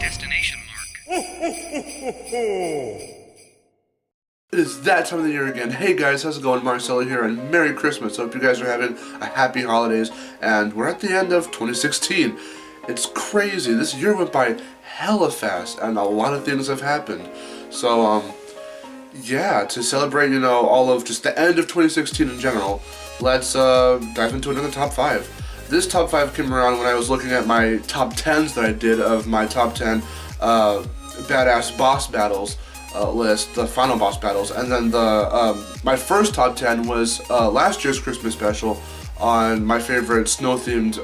Destination Mark. It is that time of the year again. Hey guys, how's it going? Marcelo here, and Merry Christmas. Hope you guys are having a happy holidays, and we're at the end of 2016. It's crazy. This year went by hella fast, and a lot of things have happened. So, yeah, to celebrate, all of just the end of 2016 in general, let's dive into another top 5. This top 5 came around when I was looking at my top 10s that I did of my top 10 badass boss battles list, the final boss battles, and then my first top 10 was last year's Christmas special on my favorite snow-themed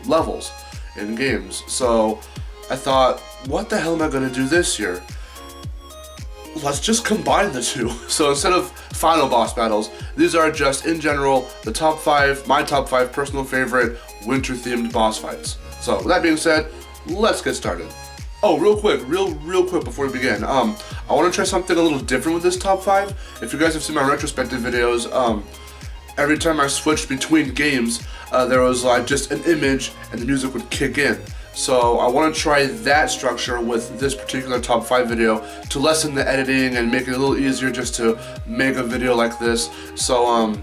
levels in games. So I thought, what the hell am I going to do this year? Let's just combine the two. So instead of final boss battles, these are just, in general, the top 5, my top 5 personal favorite winter-themed boss fights. So with that being said, let's get started. Oh, real quick before we begin, I want to try something a little different with this top 5. If you guys have seen my retrospective videos, every time I switched between games, there was like just an image and the music would kick in. So I want to try that structure with this particular top 5 video to lessen the editing and make it a little easier just to make a video like this. So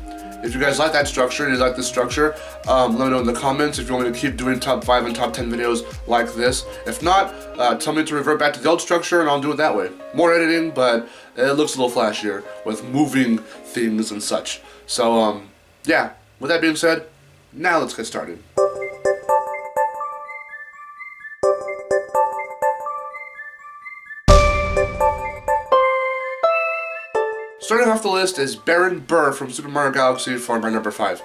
if you guys like that structure and you like this structure, let me know in the comments if you want me to keep doing top 5 and top 10 videos like this. If not, tell me to revert back to the old structure and I'll do it that way. More editing, but it looks a little flashier with moving things and such. So yeah, with that being said, now let's get started. Starting off the list is Burr from Super Mario Galaxy for my number 5.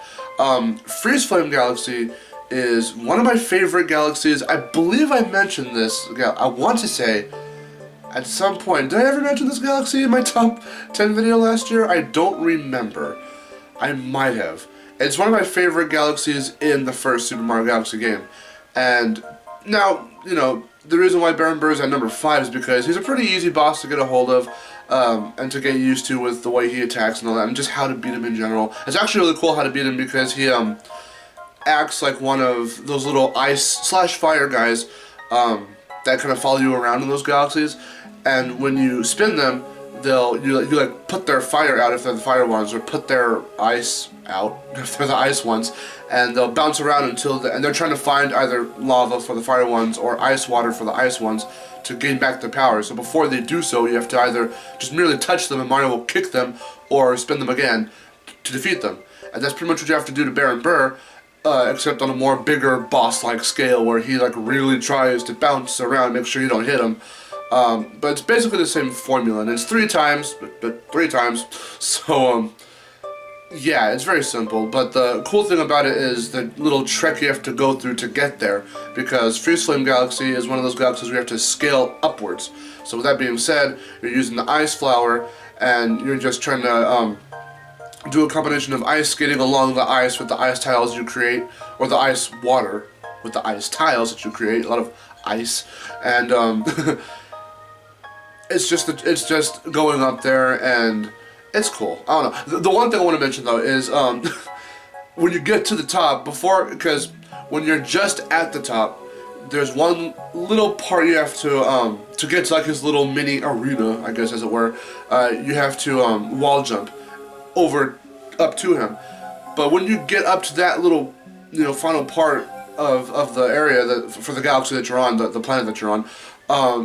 Freeze Flame Galaxy is one of my favorite galaxies. I believe I mentioned this, I want to say, at some point. Did I ever mention this galaxy in my top 10 video last year? I don't remember. I might have. It's one of my favorite galaxies in the first Super Mario Galaxy game. And now, the reason why Burr is at number 5 is because he's a pretty easy boss to get a hold of. And to get used to with the way he attacks and all that, and just how to beat him in general. It's actually really cool how to beat him because he acts like one of those little ice/fire guys that kind of follow you around in those galaxies. And when you spin them, you like put their fire out if they're the fire ones, or put their ice out if they're the ice ones, and they'll bounce around until and they're trying to find either lava for the fire ones or ice water for the ice ones to gain back their power. So before they do so, you have to either just merely touch them and Mario will kick them, or spin them again to defeat them. And that's pretty much what you have to do to Burr, except on a more bigger boss-like scale where he like really tries to bounce around, make sure you don't hit him. But it's basically the same formula, and it's 3 times, but 3 times. So yeah, it's very simple, but the cool thing about it is the little trek you have to go through to get there, because Freeze Flame Galaxy is one of those galaxies where you have to scale upwards. So with that being said, you're using the Ice Flower, and you're just trying to do a combination of ice skating along the ice with the ice tiles you create, or the ice water with the ice tiles that you create, a lot of ice, and it's just going up there, and it's cool. I don't know. The one thing I want to mention though is when you get to the top, because when you're just at the top, there's one little part you have to get to, like his little mini arena, I guess as it were. You have to wall jump up to him. But when you get up to that little final part of the area for the galaxy that you're on, the planet that you're on,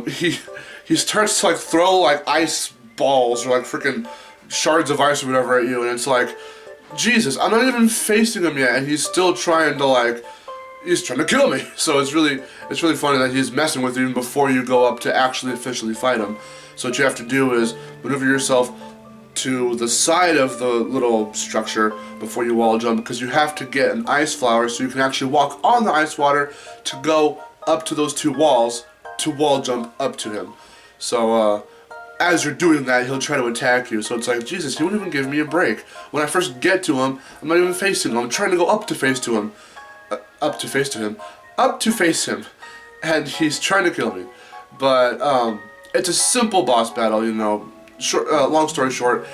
he starts to like throw like ice balls or like freaking shards of ice or whatever at you, and it's like, Jesus, I'm not even facing him yet, and he's still trying to he's trying to kill me. So it's really funny that he's messing with you even before you go up to actually officially fight him. So what you have to do is maneuver yourself to the side of the little structure before you wall jump, because you have to get an ice flower so you can actually walk on the ice water to go up to those 2 walls to wall jump up to him. So as you're doing that, he'll try to attack you. So it's like, Jesus, he won't even give me a break. When I first get to him, I'm not even facing him. I'm trying to go up to face him. And he's trying to kill me. But it's a simple boss battle, long story short.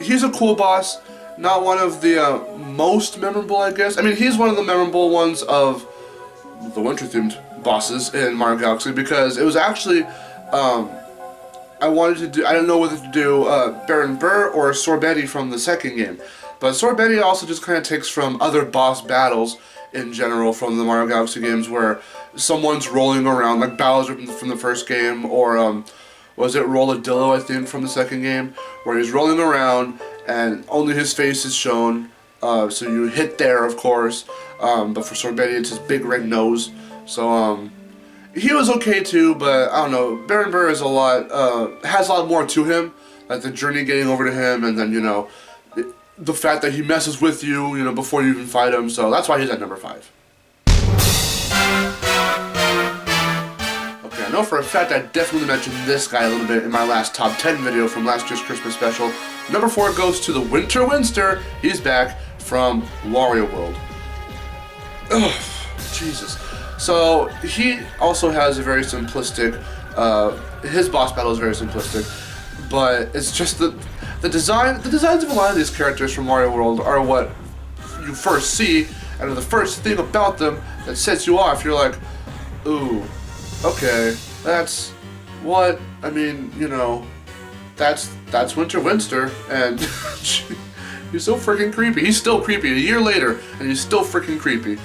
He's a cool boss. Not one of the most memorable, I guess. I mean, he's one of the memorable ones of the winter-themed bosses in Mario Galaxy because it was actually, I didn't know whether to do Baron Burr or Sorbetti from the second game. But Sorbetti also just kind of takes from other boss battles in general from the Mario Galaxy games where someone's rolling around, like Bowser from the first game, or was it Rolladillo, I think, from the second game, where he's rolling around and only his face is shown, so you hit there, of course, but for Sorbetti it's his big red nose, so he was okay too, but I don't know, Baron Burr is has a lot more to him, like the journey getting over to him, and then, you know, the fact that he messes with you, you know, before you even fight him, so that's why he's at number 5. Okay, I know for a fact I definitely mentioned this guy a little bit in my last top 10 video from last year's Christmas special. Number 4 goes to the Winter Winster. He's back from Wario World. Ugh, Jesus. So, he also has a very simplistic, his boss battle is very simplistic, but it's just the designs of a lot of these characters from Mario World are what you first see, and the first thing about them that sets you off. You're like, ooh, okay, that's what, I mean, you know, that's Winter Winster, and he's so freaking creepy. He's still creepy a year later, and he's still freaking creepy.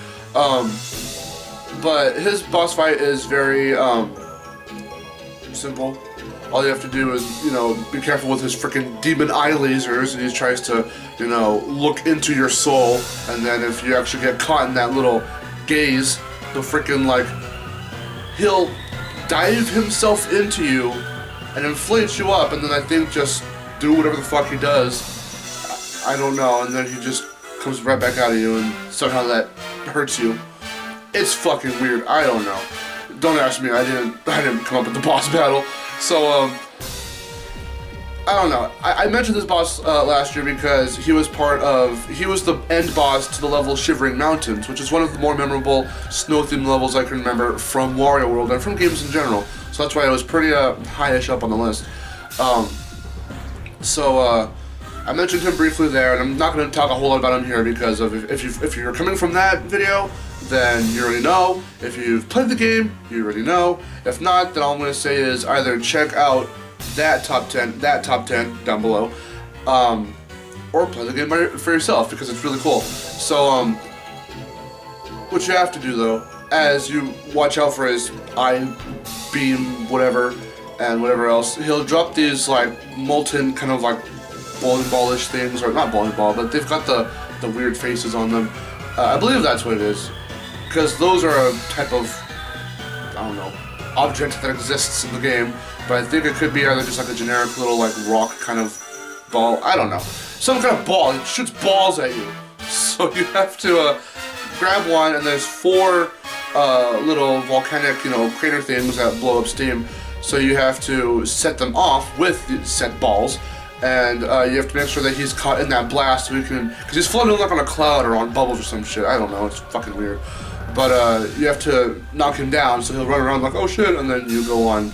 But his boss fight is very simple. All you have to do is, you know, be careful with his freaking demon eye lasers, and he tries to, you know, look into your soul, and then if you actually get caught in that little gaze, he'll freaking, like, he'll dive himself into you and inflate you up, and then I think just do whatever the fuck he does. I don't know, and then he just comes right back out of you, and somehow that hurts you. It's fucking weird. I don't know. Don't ask me. I didn't come up with the boss battle. So, I don't know. I mentioned this boss last year because he was the end boss to the level Shivering Mountains, which is one of the more memorable snow-themed levels I can remember from Wario World and from games in general. So that's why it was pretty high-ish up on the list. I mentioned him briefly there, and I'm not going to talk a whole lot about him here because if you're coming from that video, then you already know. If you've played the game, you already know. If not, then all I'm going to say is either check out that top 10 down below, or play the game for yourself because it's really cool. So, what you have to do though, as you watch out for his eye beam, whatever, and whatever else, he'll drop these like molten kind of like bowling ballish things, or not bowling ball, but they've got the weird faces on them. I believe that's what it is. Because those are a type of, I don't know, object that exists in the game, but I think it could be either just like a generic little like rock kind of ball, I don't know. Some kind of ball, it shoots balls at you. So you have to grab one, and there's 4 little volcanic, you know, crater things that blow up steam. So you have to set them off with the set balls, and you have to make sure that he's caught in that blast so he can, because he's floating like on a cloud or on bubbles or some shit, I don't know, it's fucking weird. But you have to knock him down, so he'll run around like, oh shit, and then you go on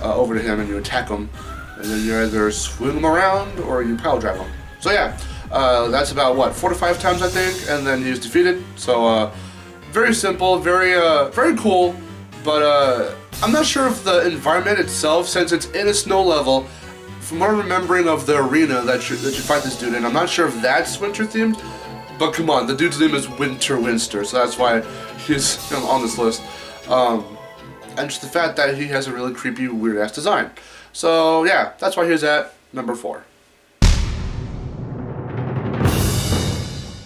over to him and you attack him. And then you either swing him around or you power drive him. So yeah, that's about, what, 4 to 5 times I think, and then he's defeated. So very simple, very cool, but I'm not sure if the environment itself, since it's in a snow level, from what I'm remembering of the arena that you fight this dude in, I'm not sure if that's winter themed. But come on, the dude's name is Winter Winster, so that's why he's on this list. And just the fact that he has a really creepy, weird-ass design. So yeah, that's why he's at number 4.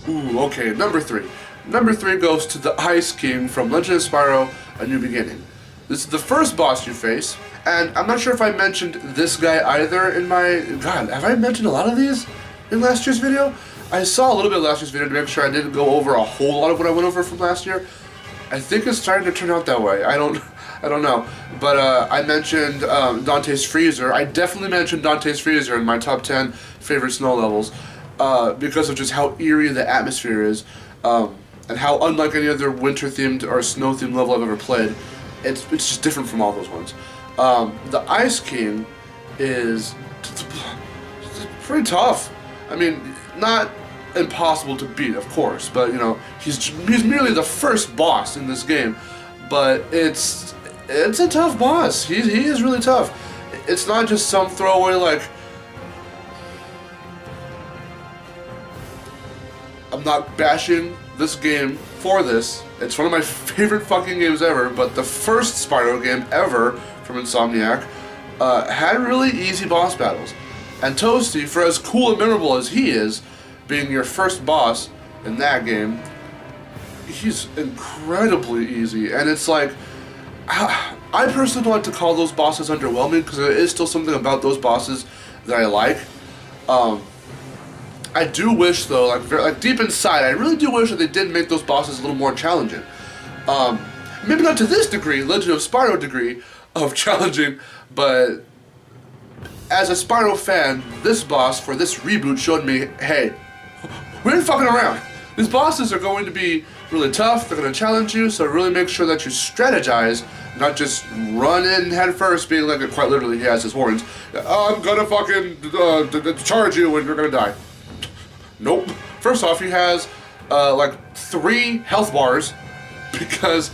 Ooh, okay, number 3. Number 3 goes to the Ice King from Legend of Spyro: A New Beginning. This is the first boss you face, and I'm not sure if I mentioned this guy either in my... God, have I mentioned a lot of these in last year's video? I saw a little bit of last year's video to make sure I didn't go over a whole lot of what I went over from last year. I think it's starting to turn out that way. I don't know. But I mentioned Dante's Freezer. I definitely mentioned Dante's Freezer in my top 10 favorite snow levels because of just how eerie the atmosphere is and how unlike any other winter-themed or snow-themed level I've ever played. It's just different from all those ones. The Ice King is pretty tough. I mean, not impossible to beat, of course, but you know, he's merely the first boss in this game. but it's a tough boss. He is really tough. It's not just some throwaway like. I'm not bashing this game for this. It's one of my favorite fucking games ever, but the first Spyro game ever from Insomniac had really easy boss battles. And Toasty, for as cool and memorable as he is, being your first boss in that game, he's incredibly easy. And it's like, I personally don't like to call those bosses underwhelming, because there is still something about those bosses that I like. I do wish, though, like deep inside, I really do wish that they did make those bosses a little more challenging. Maybe not to this degree, Legend of Spyro degree of challenging, but as a Spyro fan, this boss for this reboot showed me, hey, we ain't fucking around. These bosses are going to be really tough, they're going to challenge you, so really make sure that you strategize, not just run in head first, being like, quite literally, he has his warnings, I'm gonna fucking charge you and you're gonna die. Nope. First off, he has like 3 health bars, because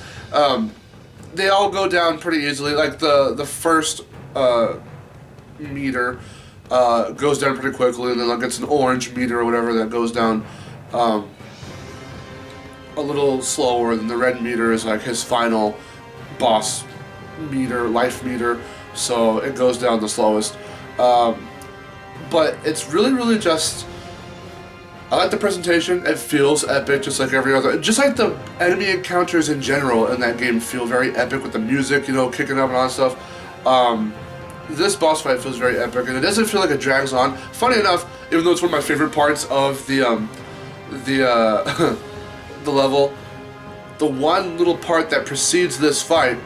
they all go down pretty easily. Like the first meter goes down pretty quickly, and then like it's an orange meter or whatever that goes down a little slower. Than the red meter is like his final boss meter, life meter, so it goes down the slowest. But it's really just. I like the presentation. It feels epic, just like every other. Just like the enemy encounters in general in that game feel very epic with the music, you know, kicking up and all that stuff. This boss fight feels very epic, and it doesn't feel like it drags on. Funny enough, even though it's one of my favorite parts of the the level, the one little part that precedes this fight,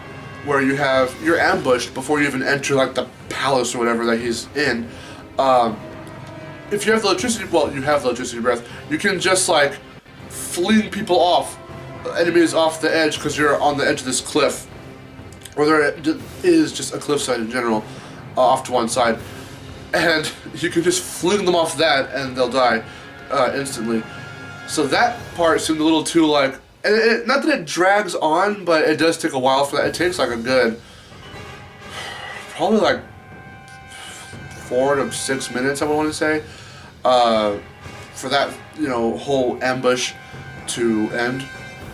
where you're ambushed before you even enter like the palace or whatever that he's in. If you have the electricity, well, you have the electricity breath, you can just like fling people off, enemies off the edge, because you're on the edge of this cliff, or there is just a cliffside in general, off to one side, and you can just fling them off that and they'll die instantly. So that part seemed a little too like, and not that it drags on, but it does take a while for that. It takes like a good, probably like 4 to 6 minutes, I would want to say, for that, you know, whole ambush to end,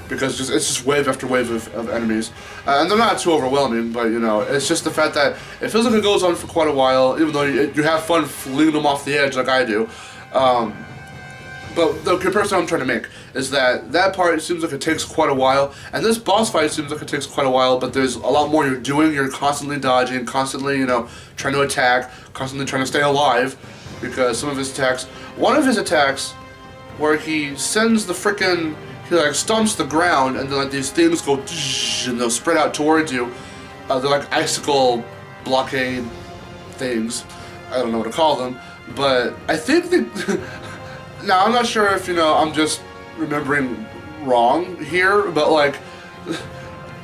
because it's just wave after wave of enemies, and they're not too overwhelming, but you know, it's just the fact that it feels like it goes on for quite a while, even though you have fun flinging them off the edge like I do. But the comparison I'm trying to make is that part seems like it takes quite a while, and this boss fight seems like it takes quite a while, but there's a lot more you're doing. You're constantly dodging, constantly, you know, trying to attack, constantly trying to stay alive, because some of his attacks, one of his attacks, where he sends the frickin', he like stomps the ground, and then like these things go, and they'll spread out towards you. They're like icicle blockade things. I don't know what to call them, but I think that. Now, I'm not sure if, you know, I'm just remembering wrong here, but, like,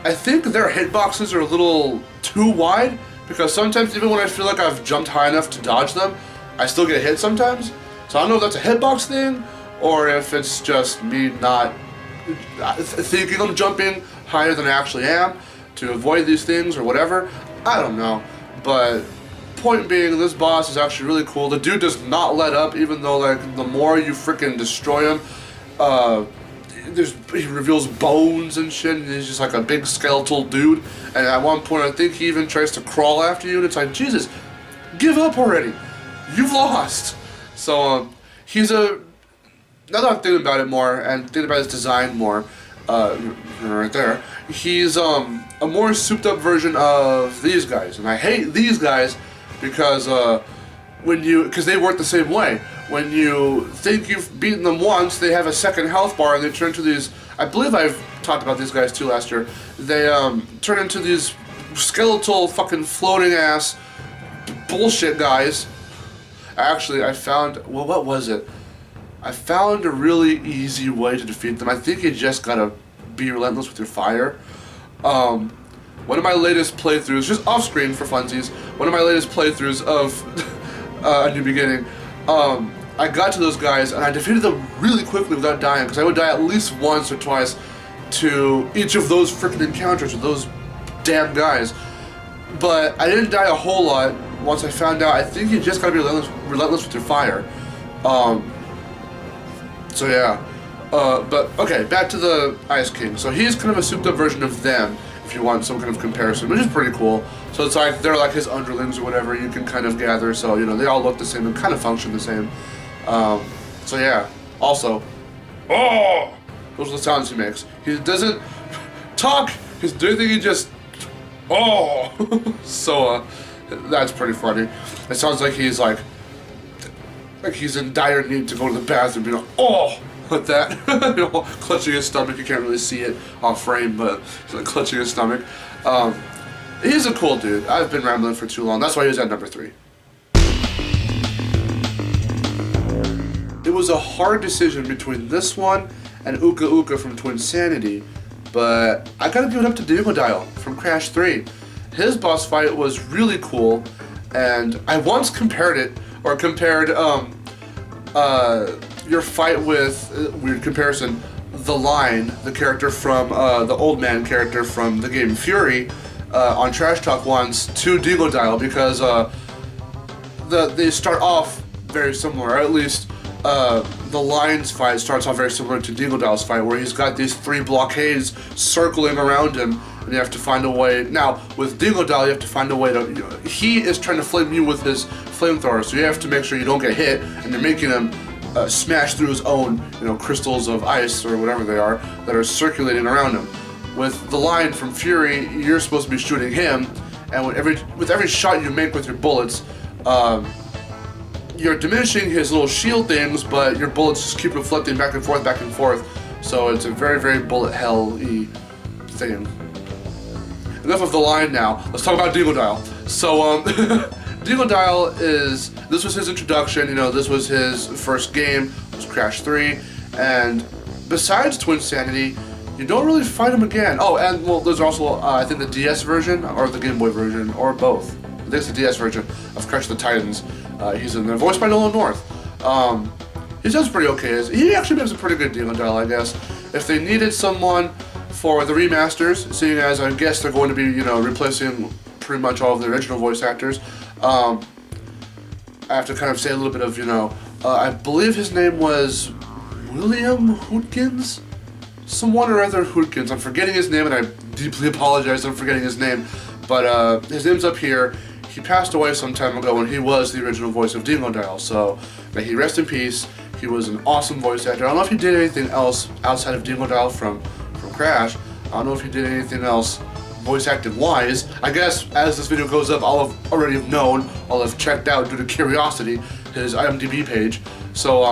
I think their hitboxes are a little too wide, because sometimes, even when I feel like I've jumped high enough to dodge them, I still get hit sometimes. So I don't know if that's a hitbox thing, or if it's just me not thinking I'm jumping higher than I actually am to avoid these things, or whatever. I don't know, but point being, this boss is actually really cool. The dude does not let up, even though like the more you freaking destroy him, he reveals bones and shit, and he's just like a big skeletal dude. And at one point, I think he even tries to crawl after you, and it's like, Jesus, give up already. You've lost. So he's a. Now that I'm thinking about it more and thinking about his design more, right there, he's a more souped up version of these guys, and I hate these guys. Because because they work the same way. When you think you've beaten them once, they have a second health bar, and they turn into these. I believe I've talked about these guys too last year. They turn into these skeletal, fucking floating ass bullshit guys. Actually, I found. Well, what was it? I found a really easy way to defeat them. I think you just gotta be relentless with your fire. One of my latest playthroughs, just off screen for funsies, one of my latest playthroughs of A New Beginning, I got to those guys and I defeated them really quickly without dying, because I would die at least once or twice, to each of those freaking encounters with those damn guys. But I didn't die a whole lot once I found out. I think you just gotta be relentless with your fire. So yeah. But okay, back to the Ice King. So he's kind of a souped up version of them, if you want some kind of comparison, which is pretty cool. So it's like they're like his underlings or whatever you can kind of gather. So you know they all look the same and kind of function the same. So yeah. Also, oh, those are the sounds he makes. He doesn't talk. He's doing anything. He just so that's pretty funny. It sounds like he's like he's in dire need to go to the bathroom. You know, like that. You know, clutching his stomach. You can't really see it off frame, but he's like clutching his stomach. He's a cool dude. I've been rambling for too long. That's why he was at number 3. It was a hard decision between this one and Uka Uka from Twinsanity, but I gotta give it up to Dingodile from Crash 3. His boss fight was really cool, and I once compared your fight with, weird comparison, The Line, the character from, the old man character from the game Fury, on Trash Talk once, to Dingodile, because they start off very similar, or at least the Line's fight starts off very similar to Dingodile's fight, where he's got these 3 blockades circling around him, and you have to find a way. Now, with Dingodile, you have to find a way to. You know, he is trying to flame you with his flamethrower, so you have to make sure you don't get hit, and you're making him smash through his own, you know, crystals of ice or whatever they are that are circulating around him. With the Line from Fury, you're supposed to be shooting him, and with every shot you make with your bullets, you're diminishing his little shield things, but your bullets just keep reflecting back and forth. So it's a very, very bullet hell-y thing. Enough of the Line now. Let's talk about Dingodile. So, Dingodile this was his introduction, you know, this was his first game, it was Crash 3, and besides Twinsanity, you don't really fight him again. Oh, and well, there's also, I think the DS version, or the Game Boy version, or both. I think it's the DS version of Crash of the Titans. He's in there, voiced by Nolan North. He does pretty okay. He actually makes a pretty good Dingodile, I guess. If they needed someone for the remasters, seeing as I guess they're going to be, you know, replacing pretty much all of the original voice actors, I have to kind of say a little bit of, you know, I believe his name was William Hootkins? Someone or other Hootkins. I'm forgetting his name, and I deeply apologize I'm forgetting his name. But his name's up here. He passed away some time ago, and he was the original voice of Dingodile, so may he rest in peace. He was an awesome voice actor. I don't know if he did anything else outside of Dingodile from Crash. I don't know if he did anything else voice acting wise. I guess as this video goes up, I'll have already known, I'll have checked out due to curiosity his IMDb page. So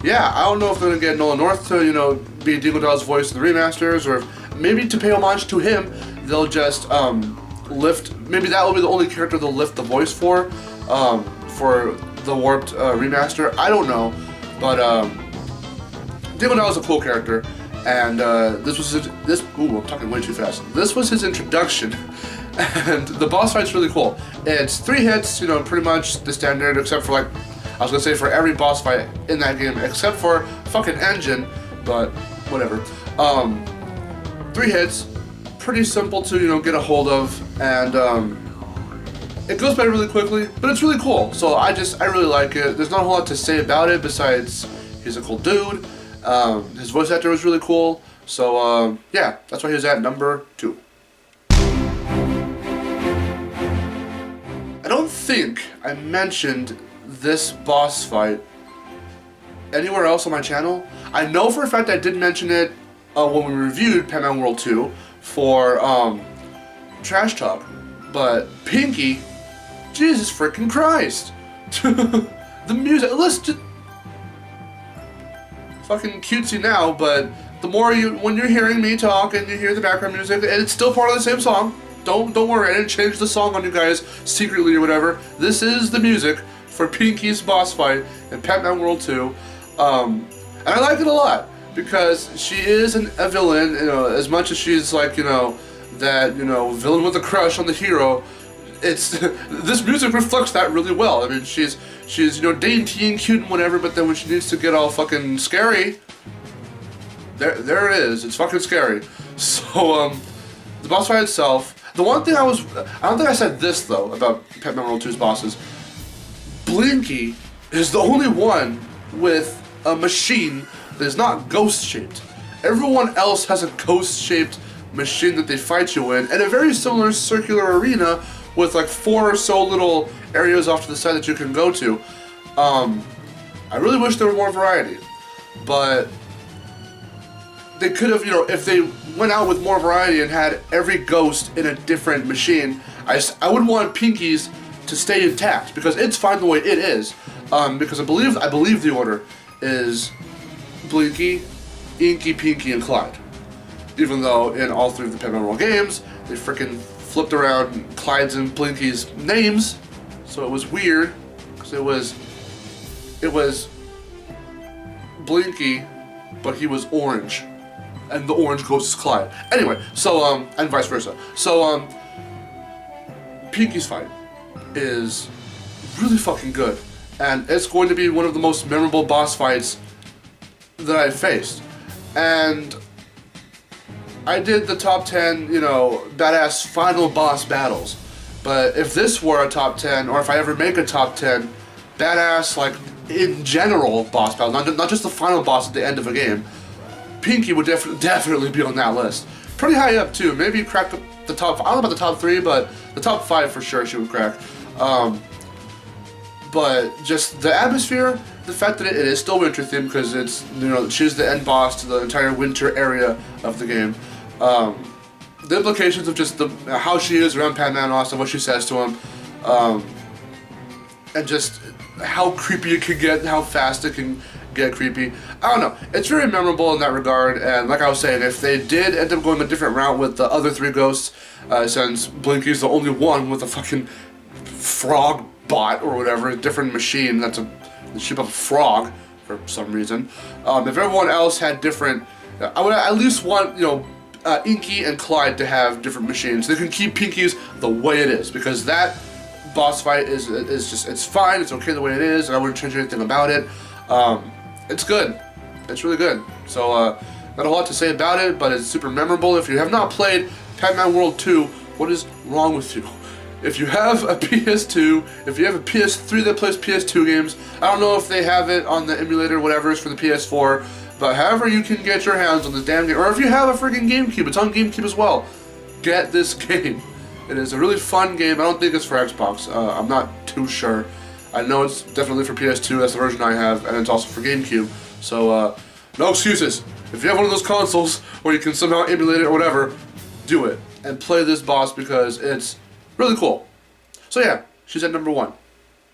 yeah, I don't know if they're gonna get Nolan North to, you know, be Dingodile's voice in the remasters, or if maybe to pay homage to him, they'll just maybe that will be the only character they'll lift the voice for the Warped remaster. I don't know, but Dingodile is a cool character, and this was I'm talking way too fast. This was his introduction, and the boss fight's really cool. It's 3 hits, you know, pretty much the standard, except for, like, I was gonna say for every boss fight in that game, except for fucking Engine, but whatever. 3 hits, pretty simple to, you know, get a hold of, and it goes by really quickly, but it's really cool. So I really like it. There's not a whole lot to say about it besides he's a cool dude. His voice actor was really cool. So yeah, that's why he was at number 2. I don't think I mentioned this boss fight anywhere else on my channel. I know for a fact I did mention it when we reviewed Pac-Man World 2 for Trash Talk, but Pinky, Jesus freaking Christ. The music, let's just fucking cutesy now, but the more when you're hearing me talk and you hear the background music, and it's still part of the same song. Don't worry, I didn't change the song on you guys secretly or whatever. This is the music for Pinky's boss fight in Pac-Man World 2, and I like it a lot because she is a villain. You know, as much as she's like, you know, that, you know, villain with a crush on the hero. It's this music reflects that really well. I mean, she's you know, dainty and cute and whatever, but then when she needs to get all fucking scary, there it is. It's fucking scary. So, the boss fight itself. The one thing I don't think I said this though about Pac-Man World 2's bosses. Blinky is the only one with a machine that is not ghost-shaped. Everyone else has a ghost-shaped machine that they fight you in a very similar circular arena with like 4 or so little areas off to the side that you can go to. I really wish there were more variety, but they could have, you know, if they went out with more variety and had every ghost in a different machine, I would want Pinkies to stay intact because it's fine the way it is. Because I believe the order is Blinky, Inky, Pinky, and Clyde. Even though in all 3 of the Pac-Man World games, they freaking flipped around Clyde's and Blinky's names, so it was weird, because it was Blinky, but he was orange, and the orange ghost is Clyde. Anyway, so, and vice versa. So, Pinky's fight is really fucking good, and it's going to be one of the most memorable boss fights that I've faced. And I did the top 10, you know, badass final boss battles. But if this were a top 10, or if I ever make a top 10 badass, like, in general boss battles, not just the final boss at the end of a game, Pinky would definitely be on that list. Pretty high up, too. Maybe crack the top, I don't know about the top 3, but the top 5 for sure she would crack. But just the atmosphere, the fact that it is still winter themed because it's, you know, she's the end boss to the entire winter area of the game. The implications of just how she is around Pac-Man and Austin, what she says to him, and just how creepy it can get, how fast it can get creepy. I don't know. It's very memorable in that regard, and like I was saying, if they did end up going a different route with the other 3 ghosts, since Blinky's the only one with a fucking frog bot or whatever, a different machine that's the shape of a frog for some reason. If everyone else had different, I would at least want, you know, Inky and Clyde to have different machines. They can keep Pinky's the way it is, because that boss fight is just, it's fine, it's okay the way it is, and I wouldn't change anything about it. It's good. It's really good. So, not a lot to say about it, but it's super memorable. If you have not played Pac-Man World 2, what is wrong with you? If you have a PS2, if you have a PS3 that plays PS2 games, I don't know if they have it on the emulator or whatever is for the PS4, but however you can get your hands on this damn game, or if you have a freaking GameCube, it's on GameCube as well, get this game. It is a really fun game. I don't think it's for Xbox. I'm not too sure. I know it's definitely for PS2, that's the version I have, and it's also for GameCube. So, no excuses. If you have one of those consoles where you can somehow emulate it or whatever, do it. And play this boss because it's really cool. So yeah, she's at number 1.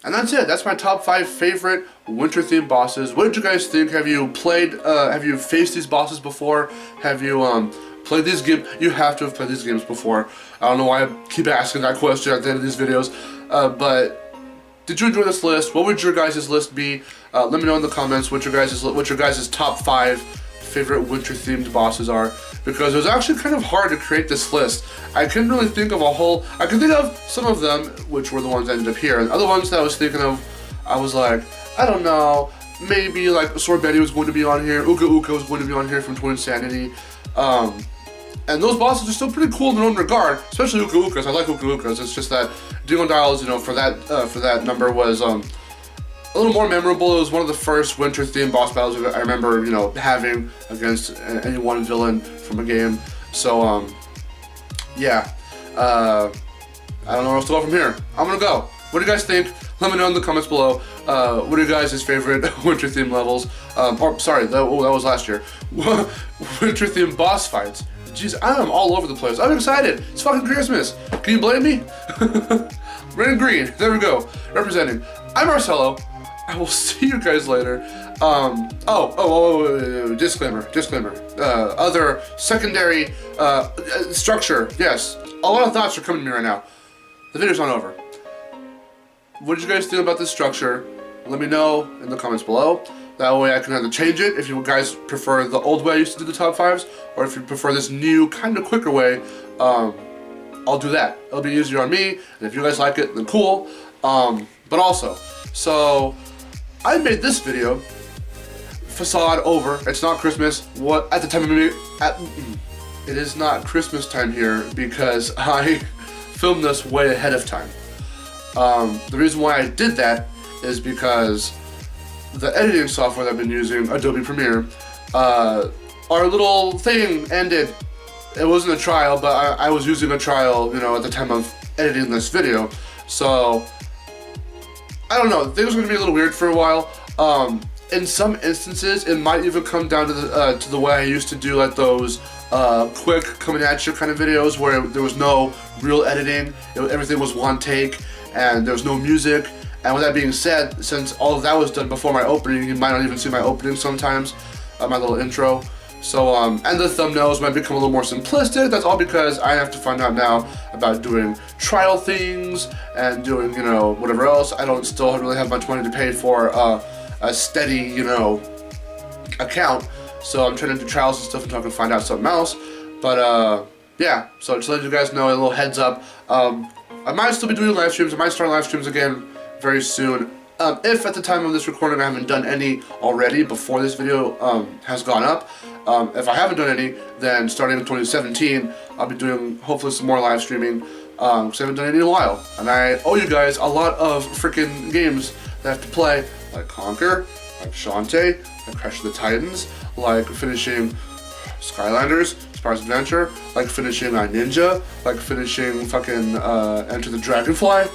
And that's it. That's my top 5 favorite winter-themed bosses. What did you guys think? Have you played, have you faced these bosses before? Have you, played these games? You have to have played these games before. I don't know why I keep asking that question at the end of these videos. But did you enjoy this list? What would your guys' list be? Let me know in the comments what your guys' top 5 favorite winter-themed bosses are, because it was actually kind of hard to create this list. I couldn't really think of a whole. I could think of some of them, which were the ones that ended up here, and other ones that I was thinking of, I was like, I don't know, maybe like Sword Betty was going to be on here, Uka Uka was going to be on here from Twin Insanity, and those bosses are still pretty cool in their own regard, especially Uka Ukas. I like Uka Ukas. It's just that Dingodiles, you know, for that number was a little more memorable. It was one of the first winter-themed boss battles I remember, you know, having against any one villain from a game. So, yeah. I don't know where else to go from here. I'm gonna go. What do you guys think? Let me know in the comments below. What are you guys' favorite winter-themed levels? Or, sorry, that was last year. Winter-themed boss fights. Jeez, I'm all over the place. I'm excited. It's fucking Christmas. Can you blame me? Red and green. There we go. Representing. I'm Marcelo. I will see you guys later. Disclaimer. Other secondary structure. Yes, a lot of thoughts are coming to me right now. The video's not over. What did you guys think about this structure? Let me know in the comments below. That way I can either change it if you guys prefer the old way I used to do the top 5s, or if you prefer this new, kind of quicker way, I'll do that. It'll be easier on me, and if you guys like it, then cool. But also, so I made this video facade over. It's not Christmas. What at the time of me? It is not Christmas time here because I filmed this way ahead of time. The reason why I did that is because the editing software that I've been using, Adobe Premiere, our little thing ended. It wasn't a trial, but I was using a trial, you know, at the time of editing this video. So, I don't know, things are gonna be a little weird for a while. In some instances, it might even come down to the way I used to do like those quick coming at you kind of videos where there was no real editing, everything was one take, and there was no music. And with that being said, since all of that was done before my opening, you might not even see my opening sometimes, my little intro. So, and the thumbnails might become a little more simplistic. That's all because I have to find out now about doing trial things and doing, you know, whatever else. I don't still really have much money to pay for a steady, you know, account. So I'm trying to do trials and stuff until I can find out something else. But, yeah, so just to let you guys know, a little heads up. I might still be doing live streams. I might start live streams again very soon. If at the time of this recording I haven't done any already before this video has gone up. If I haven't done any, then starting in 2017, I'll be doing hopefully some more live streaming because I haven't done any in a while. And I owe you guys a lot of freaking games that I have to play, like Conquer, like Shantae, like Crash of the Titans, like finishing Skylanders, Spyro's Adventure, like finishing Ninja, like finishing fucking Enter the Dragonfly.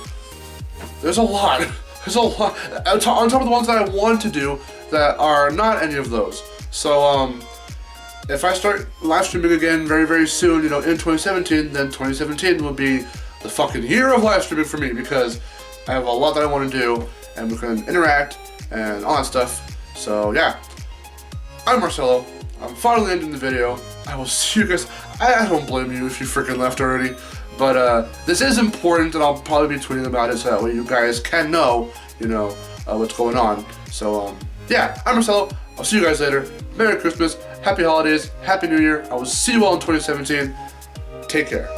There's a lot. There's a lot. On top of the ones that I want to do that are not any of those. So, if I start live streaming again very, very soon, you know, in 2017, then 2017 will be the fucking year of live streaming for me because I have a lot that I want to do and we can interact and all that stuff. So, yeah. I'm Marcelo. I'm finally ending the video. I will see you guys. I don't blame you if you freaking left already. But this is important, and I'll probably be tweeting about it so that way you guys can know, you know, what's going on. So, yeah, I'm Marcelo. I'll see you guys later. Merry Christmas, Happy Holidays, Happy New Year. I will see you all in 2017. Take care.